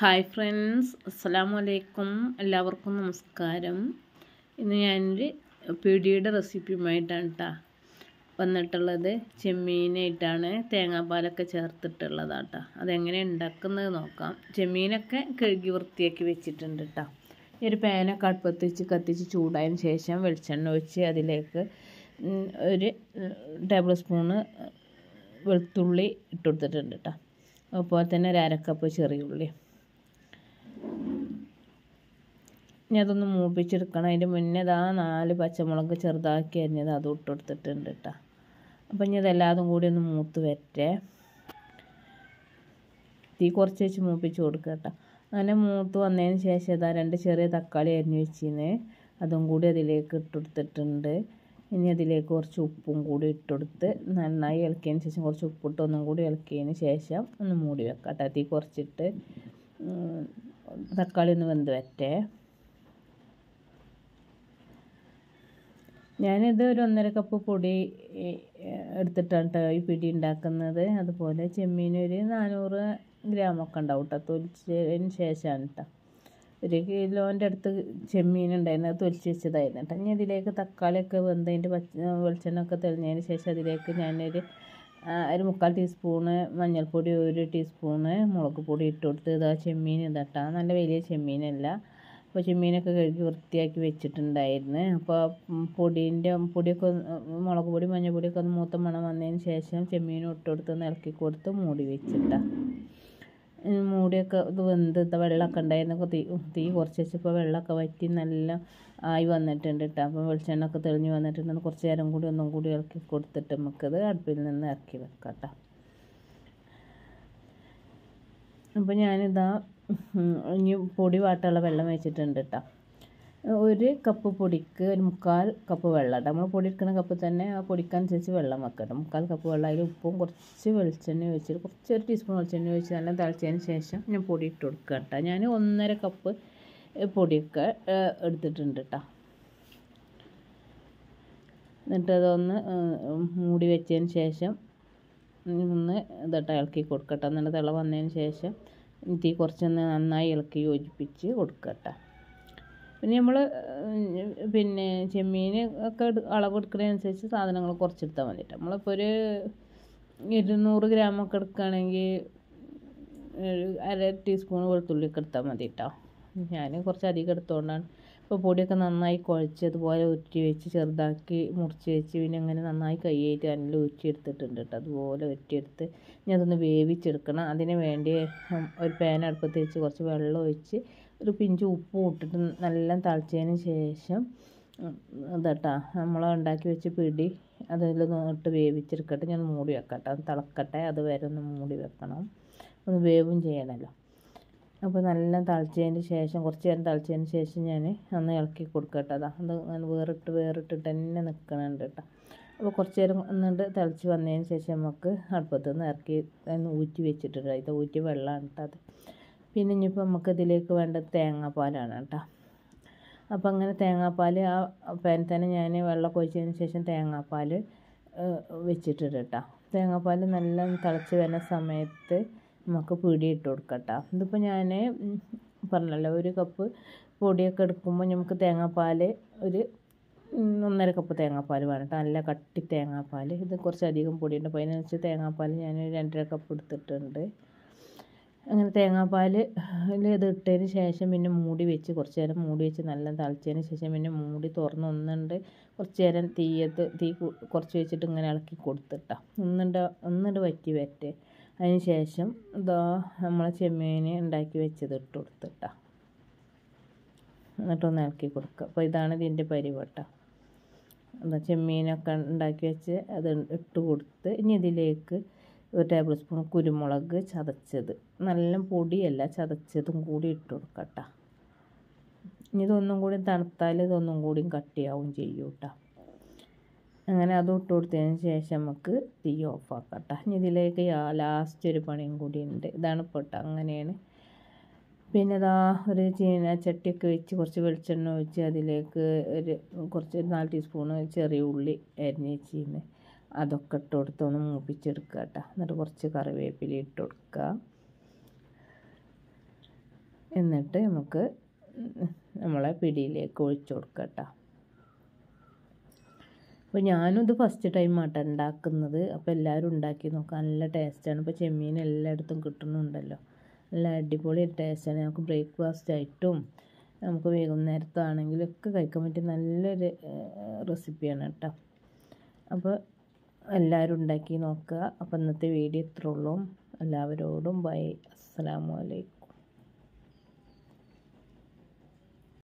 Hi friends, അസ്സലാമു അലൈക്കും. എല്ലാവർക്കും നമസ്കാരം. ഇന്ന് ഞാനൊരു പിടിയുടെ റെസിപ്പിയുമായിട്ടാണ് വന്നിട്ടുള്ളത്. ചെമ്മീനായിട്ടാണ് തേങ്ങാപ്പാലൊക്കെ ചേർത്തിട്ടുള്ളതാട്ടോ. അതെങ്ങനെ ഉണ്ടാക്കുന്നത് നോക്കാം. ചെമ്മീനൊക്കെ കഴുകി വൃത്തിയാക്കി വെച്ചിട്ടുണ്ട് കേട്ടോ. ഈ ഒരു പാനൊക്കെ അടുപ്പത്ത് വെച്ച് കത്തിച്ച് ചൂടായതിന് ശേഷം വെളിച്ചെണ്ണ ഒഴിച്ച് അതിലേക്ക് ഒരു ടേബിൾ സ്പൂണ് വെളുത്തുള്ളി ഇട്ട് കൊടുത്തിട്ടുണ്ട് കേട്ടോ. അതുപോലെ തന്നെ ഒരു അരക്കപ്പ് ചെറിയ ഉള്ളി. ഇനി അതൊന്ന് മൂപ്പിച്ചെടുക്കണം. അതിൻ്റെ മുന്നേ 4 പച്ചമുളക് ചെറുതാക്കി അരിഞ്ഞത് അതും ഇട്ട് കൊടുത്തിട്ടുണ്ട് കേട്ടോ. അപ്പം ഇനി ഇതെല്ലാതും കൂടി ഒന്ന് മൂത്ത് വരട്ടെ. തീ കുറച്ച് വെച്ച് മൂപ്പിച്ച് കൊടുക്കുക കേട്ടോ. അങ്ങനെ മൂത്ത് വന്നതിന് ശേഷം 2 ചെറിയ തക്കാളി അരിഞ്ഞ് വെച്ചിന് അതും കൂടി അതിലേക്ക് ഇട്ട് കൊടുത്തിട്ടുണ്ട്. ഇനി അതിലേക്ക് കുറച്ച് ഉപ്പും കൂടി ഇട്ടുകൊടുത്ത് നന്നായി ഇളക്കിയതിന് ശേഷം കുറച്ച് ഉപ്പിട്ട് ഒന്നും കൂടി ഇളക്കിയതിന് ശേഷം ഒന്ന് മൂടി വെക്കാം കേട്ടോ. തീ കുറച്ചിട്ട് തക്കാളി ഒന്ന് വെന്ത് വരട്ടെ. ഞാനിത് ഒരു 1.5 കപ്പ് പൊടി എടുത്തിട്ടാണ് കേട്ടോ ഈ പിടി ഉണ്ടാക്കുന്നത്. അതുപോലെ ചെമ്മീൻ ഒരു 400 ഗ്രാമൊക്കെ ഉണ്ടാവും കേട്ടോ. തൊലിച്ചതിന് ശേഷമാണ് കേട്ടോ. 1 കിലോൻ്റെ അടുത്ത് ചെമ്മീൻ ഉണ്ടായിരുന്നു, അത് തൊലിച്ച് വെച്ചതായിരുന്നു കേട്ടോ. ഇനി അതിലേക്ക് തക്കാളിയൊക്കെ വെന്തതിൻ്റെ വെളിച്ചെണ്ണയൊക്കെ തെളിഞ്ഞതിന് ശേഷം അതിലേക്ക് ഞാനൊരു 1/4 ടീസ്പൂണ് മഞ്ഞൾപ്പൊടി, 1 ടീസ്പൂണ് മുളക് പൊടി ഇട്ട് കൊടുത്ത് ചെമ്മീൻ ഇതാട്ടോ. നല്ല വലിയ ചെമ്മീനല്ല. അപ്പോൾ ചെമ്മീനൊക്കെ കഴുകി വൃത്തിയാക്കി വെച്ചിട്ടുണ്ടായിരുന്നു. അപ്പോൾ പൊടിയൊക്കെ മുളക് പൊടി മഞ്ഞൾപ്പൊടിയൊക്കെ ഒന്ന് മൂത്ത മണം വന്നതിന് ശേഷം ചെമ്മീനും ഇട്ട് കൊടുത്ത് ഇളക്കി കൊടുത്ത് മൂടി വെച്ചിട്ടാണ്. മൂടിയൊക്കെ ഇത് വെന്ത് വെള്ളമൊക്കെ ഉണ്ടായിരുന്നു. തീ കുറച്ച് വെച്ചപ്പോൾ വെള്ളമൊക്കെ വറ്റി നല്ല ആയി വന്നിട്ടുണ്ട് കേട്ടോ. അപ്പോൾ വെളിച്ചെണ്ണ ഒക്കെ തെളിഞ്ഞ് വന്നിട്ടുണ്ട്. കുറച്ച് നേരം കൂടി ഒന്നും കൂടി ഇളക്കി കൊടുത്തിട്ട് നമുക്കത് അടുപ്പിൽ നിന്ന് ഇറക്കി വെക്കാം കേട്ടോ. അപ്പോൾ ഞാനിതാ ഇനി പൊടി വാട്ടാനുള്ള വെള്ളം വെച്ചിട്ടുണ്ട് കേട്ടോ. 1 കപ്പ് പൊടിക്ക് 1/4 കപ്പ് വെള്ളം കേട്ടോ. നമ്മൾ പൊടി എടുക്കുന്ന കപ്പ് തന്നെ ആ പൊടിക്കനുസരിച്ച് വെള്ളം വെക്കണം. 1/4 കപ്പ് വെള്ളം, അതിൽ ഉപ്പും കുറച്ച് വെളിച്ചെണ്ണ ഒഴിച്ചിട്ട് 1 ടീസ്പൂൺ വെളിച്ചെണ്ണ ഒഴിച്ച് നല്ല തിളച്ചതിന് ശേഷം ഞാൻ പൊടി ഇട്ട് കൊടുക്കുക കേട്ടോ. ഞാൻ 1.5 കപ്പ് പൊടിയൊക്കെ എടുത്തിട്ടുണ്ട് കേട്ടോ. എന്നിട്ട് അതൊന്ന് മൂടി വെച്ചതിന് ശേഷം ഒന്ന് ഇതട്ടോ ഇളക്കി കൊടുക്കട്ടെ. എന്നിട്ട് തിള വന്നതിന് ശേഷം തീ കുറച്ചൊന്ന് നന്നായി ഇളക്കി യോജിപ്പിച്ച് കൊടുക്കട്ടെ. പിന്നെ നമ്മൾ ചെമ്മീൻ ഒക്കെ അളവെടുക്കുന്നതിനനുസരിച്ച് സാധനങ്ങൾ കുറച്ചെടുത്താൽ മതിട്ടോ. നമ്മളിപ്പോൾ ഒരു 200 ഗ്രാമൊക്കെ എടുക്കുകയാണെങ്കിൽ 1/2 ടീസ്പൂൺ വെളുത്തുള്ളിയൊക്കെ എടുത്താൽ മതി കേട്ടോ. ഞാൻ കുറച്ച് അധികം എടുത്തുകൊണ്ടാണ്. ഇപ്പോൾ പൊടിയൊക്കെ നന്നായി കുഴച്ച് അതുപോലെ ഉരുട്ടി വെച്ച് ചെറുതാക്കി മുറിച്ച് വെച്ച് പിന്നെ അങ്ങനെ നന്നായി കൈയായിട്ട് നല്ല ഉരുട്ടി എടുത്തിട്ടുണ്ട് കേട്ടോ. അതുപോലെ ഉരുട്ടിയെടുത്ത് ഇനി അതൊന്ന് വേവിച്ചെടുക്കണം. അതിന് വേണ്ടി ഒരു പാൻ അടുപ്പത്ത് വെച്ച് കുറച്ച് വെള്ളം ഒഴിച്ച് ഒരു പിഞ്ച് ഉപ്പും ഇട്ടിട്ട് നല്ല തിളച്ചതിന് ശേഷം ഇതാട്ടോ നമ്മൾ ഉണ്ടാക്കി വെച്ച് പിടി അതിലൊന്ന് ഇട്ട് വേവിച്ചെടുക്കട്ടെ. ഞാൻ മൂടി വെക്കാം കേട്ടോ. അത് തിളക്കട്ടെ, അത് വരെ ഒന്ന് മൂടി വെക്കണം. ഒന്ന് വേവും ചെയ്യണമല്ലോ. അപ്പോൾ നല്ല തിളച്ചതിന് ശേഷം കുറച്ച് നേരം തിളച്ചതിന് ശേഷം ഞാൻ ഒന്ന് ഇളക്കി കൊടുക്കട്ടെ. അത് വേറിട്ടിട്ട് തന്നെ നിൽക്കണുണ്ട് കേട്ടോ. അപ്പോൾ കുറച്ച് നേരം ഒന്നുകൊണ്ട് തിളച്ച് വന്നതിന് ശേഷം നമുക്ക് അടുപ്പത്ത് നിന്ന് ഇറക്കി ഊറ്റി വെച്ചിട്ടുണ്ട്. ഇത് ഊറ്റി വെള്ളമാണ് കേട്ടോ അത്. പിന്നെ ഇനിയിപ്പോൾ നമുക്ക് ഇതിലേക്ക് വേണ്ടത് തേങ്ങാപ്പാലാണ് കേട്ടോ. അപ്പോൾ അങ്ങനെ തേങ്ങാപ്പാൽ ആ പാനിൽ തന്നെ ഞാൻ വെള്ളം ഒഴിച്ചതിന് ശേഷം തേങ്ങാപ്പാൽ വെച്ചിട്ടുണ്ട് കേട്ടോ. തേങ്ങാപ്പാൽ നല്ല തിളച്ച് വരുന്ന സമയത്ത് നമുക്ക് പിടി ഇട്ട് കൊടുക്കട്ടോ. ഇതിപ്പോൾ ഞാൻ പറഞ്ഞല്ലോ 1 കപ്പ് പൊടിയൊക്കെ എടുക്കുമ്പോൾ നമുക്ക് തേങ്ങാപ്പാൽ ഒരു 1.5 കപ്പ് തേങ്ങാപ്പാൽ വേണം കേട്ടോ. നല്ല കട്ടി തേങ്ങാപ്പാൽ. ഇത് കുറച്ചധികം പൊടിയുണ്ട്. അപ്പോൾ അതിനനുസരിച്ച് തേങ്ങാപ്പാൽ ഞാൻ 2.5 കപ്പ് എടുത്തിട്ടുണ്ട്. അങ്ങനെ തേങ്ങാപ്പാൽ ഇത് ഇട്ടതിന് ശേഷം പിന്നെ മൂടി വെച്ച് കുറച്ച് നേരം മൂടി വെച്ച് നല്ല തിളച്ചതിന് ശേഷം പിന്നെ മൂടി തുറന്ന് കുറച്ച് നേരം തീ കുറച്ച് വെച്ചിട്ട് ഇങ്ങനെ ഇളക്കി കൊടുത്തിട്ടാ ഒന്നുണ്ട് വറ്റി വരട്ടെ. അതിന് ശേഷം നമ്മളെ ചെമ്മീൻ ഉണ്ടാക്കി വെച്ചത് ഇട്ട് കൊടുത്തിട്ടാ. എന്നിട്ടൊന്ന് ഇളക്കി കൊടുക്കുക. അപ്പോൾ ഇതാണ് ഇതിൻ്റെ പരിവട്ട. ചെമ്മീനൊക്കെ ഉണ്ടാക്കി വെച്ച് അത് ഇട്ട് കൊടുത്ത് ഇനി ഇതിലേക്ക് 1 ടേബിൾ സ്പൂൺ കുരുമുളക് ചതച്ചത്, നല്ല പൊടിയല്ല ചതച്ചതും കൂടി ഇട്ട് കൊടുക്കട്ടോ. ഇനി ഇതൊന്നും കൂടി തണുത്താൽ ഇതൊന്നും കൂടി കട്ടിയാവും ചെയ്യും കേട്ടോ. അങ്ങനെ അതും ഇട്ട് കൊടുത്തതിന് ശേഷം നമുക്ക് തീ ഓഫാക്കാം കേട്ടോ. ഇനി ഇതിലേക്ക് ലാസ്റ്റ് ഒരു പണിയും കൂടി ഉണ്ട്. ഇതാണ് ഇപ്പോൾ കേട്ടോ. അങ്ങനെയാണ്. പിന്നെ ഒരു ചീനച്ചട്ടിയൊക്കെ വെച്ച് കുറച്ച് വെളിച്ചെണ്ണ ഒഴിച്ച് അതിലേക്ക് കുറച്ച് 4 ടീസ്പൂണ് ചെറിയ ഉള്ളി അരിഞ്ഞ് വെച്ചിരുന്ന് അതൊക്കെ ഇട്ട് കൊടുത്ത് ഒന്ന് മൂപ്പിച്ചെടുക്കുക കേട്ടോ. എന്നിട്ട് കുറച്ച് കറിവേപ്പില ഇട്ട് കൊടുക്കുക. എന്നിട്ട് നമുക്ക് നമ്മളെ പിടിയിലേക്ക് ഒഴിച്ചു കൊടുക്കാം കേട്ടോ. അപ്പോൾ ഞാനും ഇത് ഫസ്റ്റ് ടൈം ആട്ടോ ഉണ്ടാക്കുന്നത്. അപ്പോൾ എല്ലാവരും ഉണ്ടാക്കി നോക്കാം, നല്ല ടേസ്റ്റാണ്. ഇപ്പോൾ ചെമ്മീൻ എല്ലായിടത്തും കിട്ടുന്നുണ്ടല്ലോ, നല്ല അടിപൊളി ടേസ്റ്റാണ്. നമുക്ക് ബ്രേക്ക്ഫാസ്റ്റ് ആയിട്ടും നമുക്ക് വൈകുന്നേരത്താണെങ്കിലും ഒക്കെ കഴിക്കാൻ പറ്റിയ നല്ലൊരു റെസിപ്പിയാണ് കേട്ടോ. അപ്പോൾ എല്ലാവരും ഉണ്ടാക്കി നോക്കുക. അപ്പോൾ ഇന്നത്തെ വീഡിയോ ഇത്രേ ഉള്ളൂ. എല്ലാവരോടും ബൈ. അസ്സലാമു അലൈക്കും.